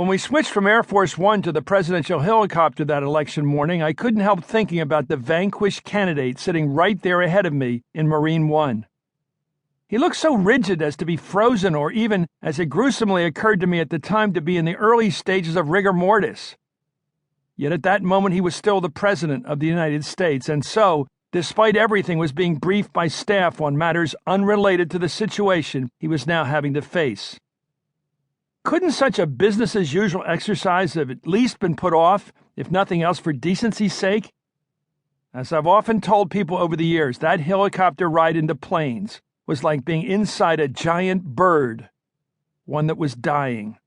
When we switched from Air Force One to the presidential helicopter that election morning, I couldn't help thinking about the vanquished candidate sitting right there ahead of me in Marine One. He looked so rigid as to be frozen, or even, as it gruesomely occurred to me at the time, to be in the early stages of rigor mortis. Yet at that moment he was still the President of the United States, and so, despite everything, was being briefed by staff on matters unrelated to the situation he was now having to face. Couldn't such a business-as-usual exercise have at least been put off, if nothing else for decency's sake? As I've often told people over the years, that helicopter ride into Plains was like being inside a giant bird, one that was dying.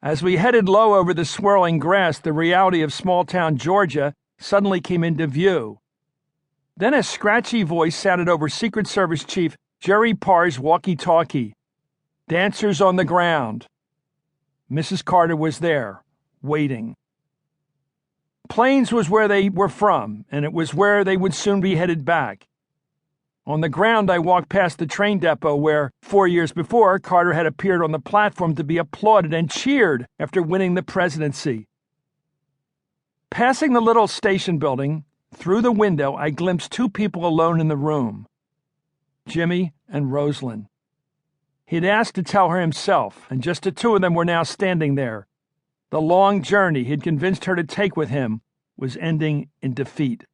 As we headed low over the swirling grass, the reality of small-town Georgia suddenly came into view. Then a scratchy voice sounded over Secret Service Chief Jerry Parr's walkie-talkie. "Dancers on the ground." Mrs. Carter was there, waiting. Plains was where they were from, and it was where they would soon be headed back. On the ground, I walked past the train depot where, 4 years before, Carter had appeared on the platform to be applauded and cheered after winning the presidency. Passing the little station building, through the window, I glimpsed two people alone in the room, Jimmy and Rosalind. He'd asked to tell her himself, and just the two of them were now standing there. The long journey he'd convinced her to take with him was ending in defeat.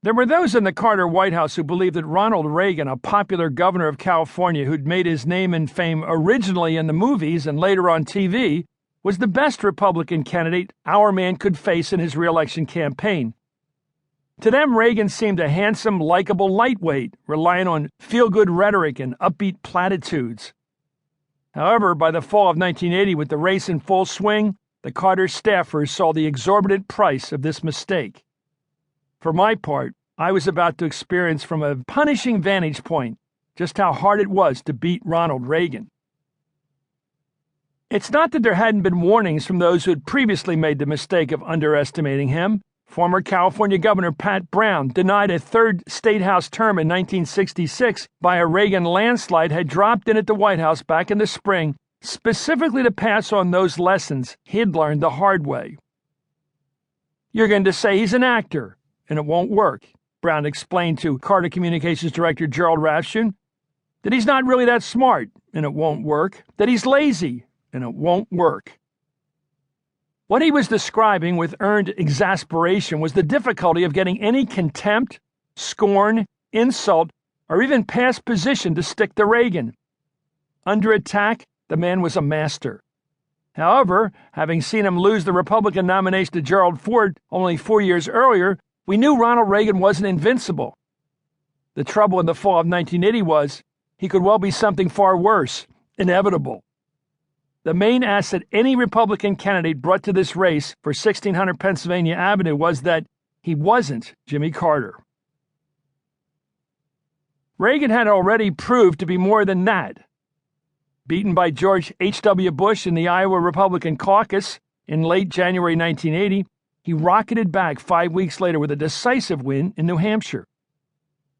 There were those in the Carter White House who believed that Ronald Reagan, a popular governor of California who'd made his name and fame originally in the movies and later on TV, was the best Republican candidate our man could face in his re-election campaign. To them, Reagan seemed a handsome, likable lightweight, relying on feel-good rhetoric and upbeat platitudes. However, by the fall of 1980, with the race in full swing, the Carter staffers saw the exorbitant price of this mistake. For my part, I was about to experience from a punishing vantage point just how hard it was to beat Ronald Reagan. It's not that there hadn't been warnings from those who had previously made the mistake of underestimating him. Former California Governor Pat Brown, denied a third State House term in 1966 by a Reagan landslide, had dropped in at the White House back in the spring, specifically to pass on those lessons he'd learned the hard way. "You're going to say he's an actor, and it won't work," Brown explained to Carter Communications Director Gerald Rafshoon. "That he's not really that smart, and it won't work. That he's lazy, and it won't work." What he was describing with earned exasperation was the difficulty of getting any contempt, scorn, insult, or even past position to stick to Reagan. Under attack, the man was a master. However, having seen him lose the Republican nomination to Gerald Ford only 4 years earlier, we knew Ronald Reagan wasn't invincible. The trouble in the fall of 1980 was he could well be something far worse, inevitable. The main asset any Republican candidate brought to this race for 1600 Pennsylvania Avenue was that he wasn't Jimmy Carter. Reagan had already proved to be more than that. Beaten by George H.W. Bush in the Iowa Republican caucus in late January 1980, he rocketed back 5 weeks later with a decisive win in New Hampshire.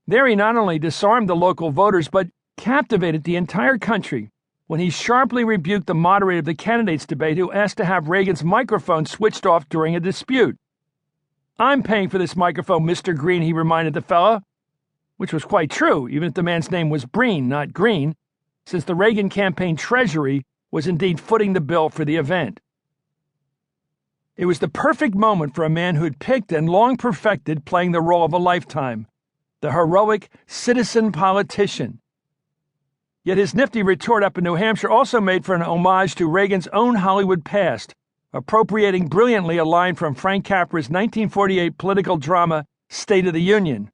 There he not only disarmed the local voters, but captivated the entire country when he sharply rebuked the moderator of the candidates debate who asked to have Reagan's microphone switched off during a dispute. "I'm paying for this microphone, Mr. Green," he reminded the fellow, which was quite true, even if the man's name was Breen, not Green, since the Reagan campaign treasury was indeed footing the bill for the event. It was the perfect moment for a man who had picked and long perfected playing the role of a lifetime, the heroic citizen politician. Yet his nifty retort up in New Hampshire also made for an homage to Reagan's own Hollywood past, appropriating brilliantly a line from Frank Capra's 1948 political drama State of the Union.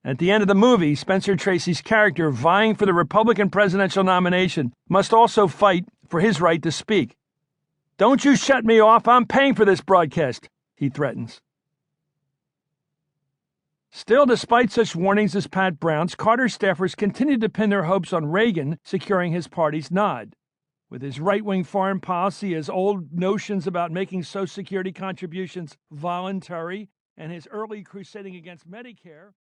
At the end of the movie, Spencer Tracy's character, vying for the Republican presidential nomination, must also fight for his right to speak. "Don't you shut me off, I'm paying for this broadcast," he threatens. Still, despite such warnings as Pat Brown's, Carter staffers continued to pin their hopes on Reagan securing his party's nod. With his right-wing foreign policy, his old notions about making Social Security contributions voluntary, and his early crusading against Medicare,